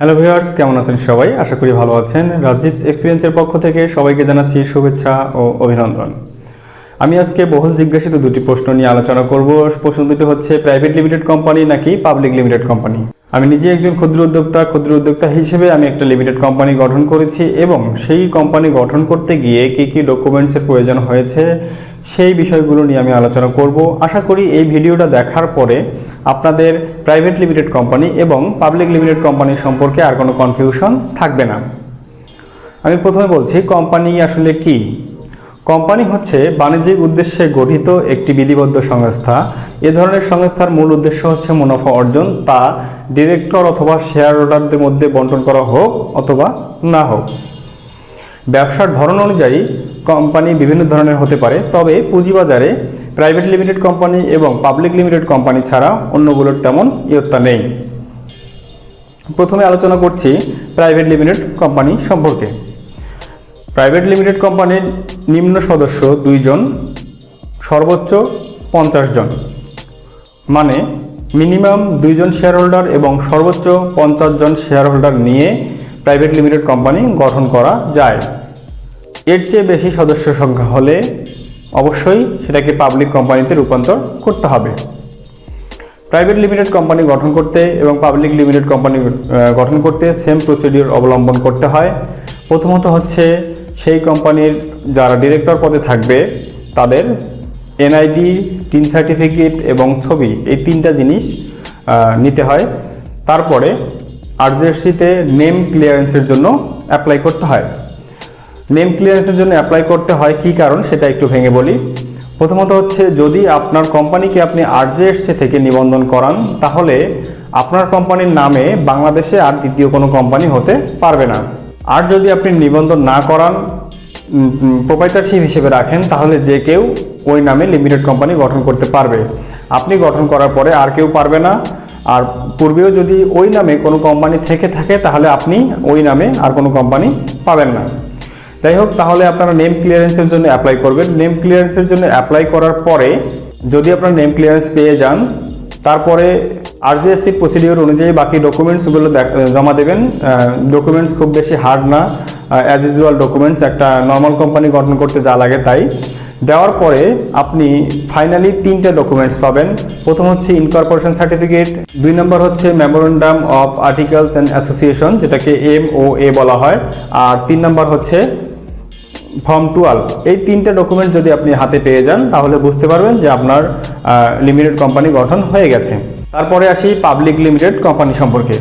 Hello viewers, কেমন আছেন সবাই? আশা করি ভালো আছেন। রাজীবস এক্সপিরিয়েন্সের পক্ষ থেকে সবাইকে জানাচ্ছি শুভেচ্ছা ও অভিনন্দন। আমি আজকে বহুল জিজ্ঞাসিত দুটি প্রশ্ন নিয়ে আলোচনা করব। প্রশ্ন দুটি হচ্ছে প্রাইভেট লিমিটেড কোম্পানি নাকি পাবলিক লিমিটেড কোম্পানি। আমি নিজে একজন ক্ষুদ্র উদ্যোক্তা হিসেবে আমি একটা লিমিটেড কোম্পানি গঠন করেছি এবং সেই কোম্পানি গঠন করতে গিয়ে কী ডকুমেন্টসের প্রয়োজন হয়েছে সেই বিষয়গুলো নিয়ে আমি আলোচনা করব। আশা করি এই ভিডিওটা দেখার পরে আপনাদের প্রাইভেট লিমিটেড কোম্পানি এবং পাবলিক লিমিটেড কোম্পানি সম্পর্কে আর কোনো কনফিউশন থাকবে না। আমি প্রথমে বলছি কোম্পানি আসলে কি। কোম্পানি হচ্ছে বাণিজ্যিক উদ্দেশ্যে গঠিত একটি বিধিবদ্ধ সংস্থা। এ ধরনের সংস্থার মূল উদ্দেশ্য হচ্ছে মুনাফা অর্জন, তা ডিরেক্টর অথবা শেয়ার হোল্ডারদের মধ্যে বন্টন করা হোক অথবা না হোক। ব্যবসার ধরন অনুযায়ী কোম্পানি বিভিন্ন ধরনের হতে পারে, তবে পুঁজিবাজারে প্রাইভেট লিমিটেড কোম্পানি এবং পাবলিক লিমিটেড কোম্পানি ছাড়া অন্যগুলোর তেমন ইয়ত্তা নেই। প্রথমে আলোচনা করছি প্রাইভেট লিমিটেড কোম্পানি সম্পর্কে। প্রাইভেট লিমিটেড কোম্পানির নিম্ন সদস্য 2 জন, সর্বোচ্চ 50 জন, মানে মিনিমাম 2 জন শেয়ার হোল্ডার এবং সর্বোচ্চ 50 জন শেয়ার হোল্ডার নিয়ে প্রাইভেট লিমিটেড কোম্পানি গঠন করা যায়। এর চেয়ে বেশি সদস্য সংখ্যা হলে অবশ্যই সেটাকে পাবলিক কোম্পানিতে রূপান্তর করতে হবে। প্রাইভেট লিমিটেড কোম্পানি গঠন করতে এবং পাবলিক লিমিটেড কোম্পানি গঠন করতে সেম প্রসিডিউর অবলম্বন করতে হয়। প্রথমত হচ্ছে সেই কোম্পানির যারা ডিরেক্টর পদে থাকবে তাদের এনআইডি, টিন সার্টিফিকেট এবং ছবি, এই 3টা জিনিস নিতে হয়। তারপরে RJSC-তে নেম ক্লিয়ারেন্সের জন্য অ্যাপ্লাই করতে হয়। নেম ক্লিয়ারেন্সের জন্য অ্যাপ্লাই করতে হয় কী কারণ সেটা একটু ভেঙে বলি। প্রথমত হচ্ছে যদি আপনার কোম্পানিকে আপনি RJSC থেকে নিবন্ধন করান তাহলে আপনার কোম্পানির নামে বাংলাদেশে আর দ্বিতীয় কোনো কোম্পানি হতে পারবে না। আর যদি আপনি নিবন্ধন না করান, প্রোপ্রাইটারশিপ হিসেবে রাখেন, তাহলে যে কেউ ওই নামে লিমিটেড কোম্পানি গঠন করতে পারবে। আপনি গঠন করার পরে আর কেউ পারবে না। আর পূর্বেও যদি ওই নামে কোনো কোম্পানি থেকে থাকে তাহলে আপনি ওই নামে আর কোনো কোম্পানি পাবেন না। যাই হোক, তাহলে আপনারা নেম ক্লিয়ারেন্সের জন্য অ্যাপ্লাই করবেন। নেম ক্লিয়ারেন্সের জন্য অ্যাপ্লাই করার পরে যদি আপনারা নেম ক্লিয়ারেন্স পেয়ে যান, তারপরে RJSC প্রসিডিওর অনুযায়ী বাকি ডকুমেন্টসগুলো জমা দেবেন। ডকুমেন্টস খুব বেশি হার্ড না, অ্যাজ ইউজুয়াল ডকুমেন্টস, একটা নর্মাল কোম্পানি গঠন করতে যা লাগে তাই। দেওয়ার পরে আপনি ফাইনালি 3টা ডকুমেন্টস পাবেন। প্রথম হচ্ছে ইনকর্পোরেশন সার্টিফিকেট, 2 নম্বর হচ্ছে memorandum of articles and association, যেটাকে MOA বলা হয়, আর 3 নম্বর হচ্ছে ফর্ম 12। এই 3টা ডকুমেন্ট যদি আপনি হাতে পেয়ে যান তাহলে বুঝতে পারবেন যে আপনার লিমিটেড কোম্পানি গঠন হয়ে গেছে। তারপরে আসি পাবলিক লিমিটেড কোম্পানি সম্পর্কে।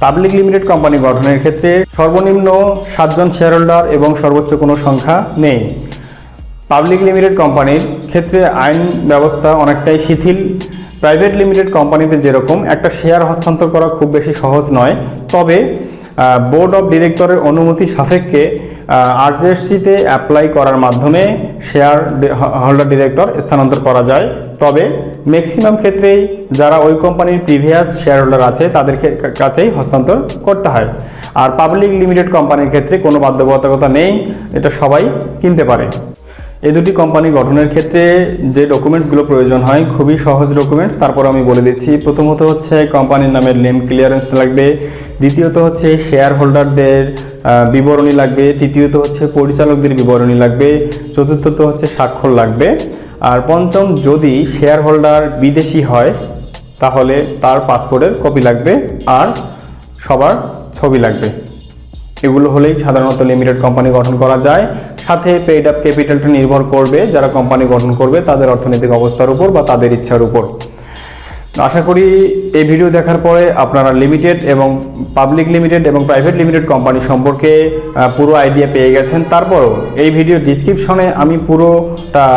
পাবলিক লিমিটেড কোম্পানি গঠনের ক্ষেত্রে সর্বনিম্ন 7 জন শেয়ার হোল্ডার এবং সর্বোচ্চ কোনো সংখ্যা নেই। পাবলিক লিমিটেড কোম্পানির ক্ষেত্রে আইন ব্যবস্থা অনেকটাই শিথিল। প্রাইভেট লিমিটেড কোম্পানিতে যেরকম একটা শেয়ার হস্তান্তর করা খুব বেশি সহজ নয়, তবে বোর্ড অফ ডিরেক্টরের অনুমতি সাপেক্ষে RJSC-তে অ্যাপ্লাই করার মাধ্যমে শেয়ার হোল্ডার ডিরেক্টর স্থানান্তর করা যায়। তবে ম্যাক্সিমাম ক্ষেত্রেই যারা ওই কোম্পানির প্রিভিয়াস শেয়ার হোল্ডার আছে তাদের কাছেই হস্তান্তর করতে হয়। আর পাবলিক লিমিটেড কোম্পানির ক্ষেত্রে কোনো বাধ্যবাধকতা নেই, এটা সবাই কিনতে পারে। এই দুটি কোম্পানি গঠনের ক্ষেত্রে যে ডকুমেন্টসগুলো প্রয়োজন হয় খুবই সহজ ডকুমেন্টস, তারপর আমি বলে দিচ্ছি। প্রথমত হচ্ছে কোম্পানির নামের নেম ক্লিয়ারেন্স লাগবে, দ্বিতীয়ত হচ্ছে শেয়ার হোল্ডারদের বিবরণী লাগবে, তৃতীয়ত হচ্ছে পরিচালকদের বিবরণী লাগবে, চতুর্থত হচ্ছে স্বাক্ষর লাগবে, আর পঞ্চম যদি শেয়ার হোল্ডার বিদেশি হয় তাহলে তার পাসপোর্টের কপি লাগবে আর সবার ছবি লাগবে। এগুলো হলেই সাধারণত লিমিটেড কোম্পানি গঠন করা যায়। সাথে পেইড আপ ক্যাপিটালটা নির্ভর করবে যারা কোম্পানি গঠন করবে তাদের অর্থনৈতিক অবস্থার উপর বা তাদের ইচ্ছার উপর। আশা করি এই ভিডিও দেখার পরে আপনারা লিমিটেড এবং পাবলিক লিমিটেড এবং প্রাইভেট লিমিটেড কোম্পানি সম্পর্কে পুরো আইডিয়া পেয়ে গেছেন। তারপরও এই ভিডিও ডিসক্রিপশনে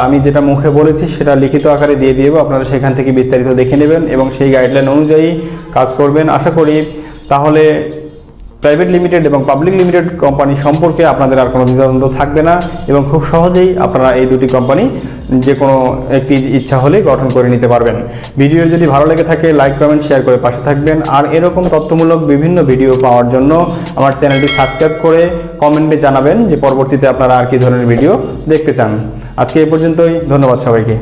আমি যেটা মুখে বলেছি সেটা লিখিত আকারে দিয়ে দেব, আপনারা সেখান থেকে বিস্তারিত দেখে নেবেন এবং সেই গাইডলাইন অনুযায়ী কাজ করবেন। আশা করি তাহলে প্রাইভেট লিমিটেড এবং পাবলিক লিমিটেড কোম্পানি সম্পর্কে আপনাদের আর কোনো দ্বিধাদ্বন্দ্ব থাকবে না এবং খুব সহজেই আপনারা এই দুটি কোম্পানি যে কোনো একটি ইচ্ছা হলে গঠন করে নিতে পারবেন। ভিডিও যদি ভালো লেগে থাকে লাইক, কমেন্ট, শেয়ার করে পাশে থাকবেন। আর এরকম তথ্যমূলক বিভিন্ন ভিডিও পাওয়ার জন্য আমার চ্যানেলটি সাবস্ক্রাইব করে কমেন্টে জানাবেন যে পরবর্তীতে আপনারা আর কি ধরনের ভিডিও দেখতে চান। আজকে এই পর্যন্তই, ধন্যবাদ সবাইকে।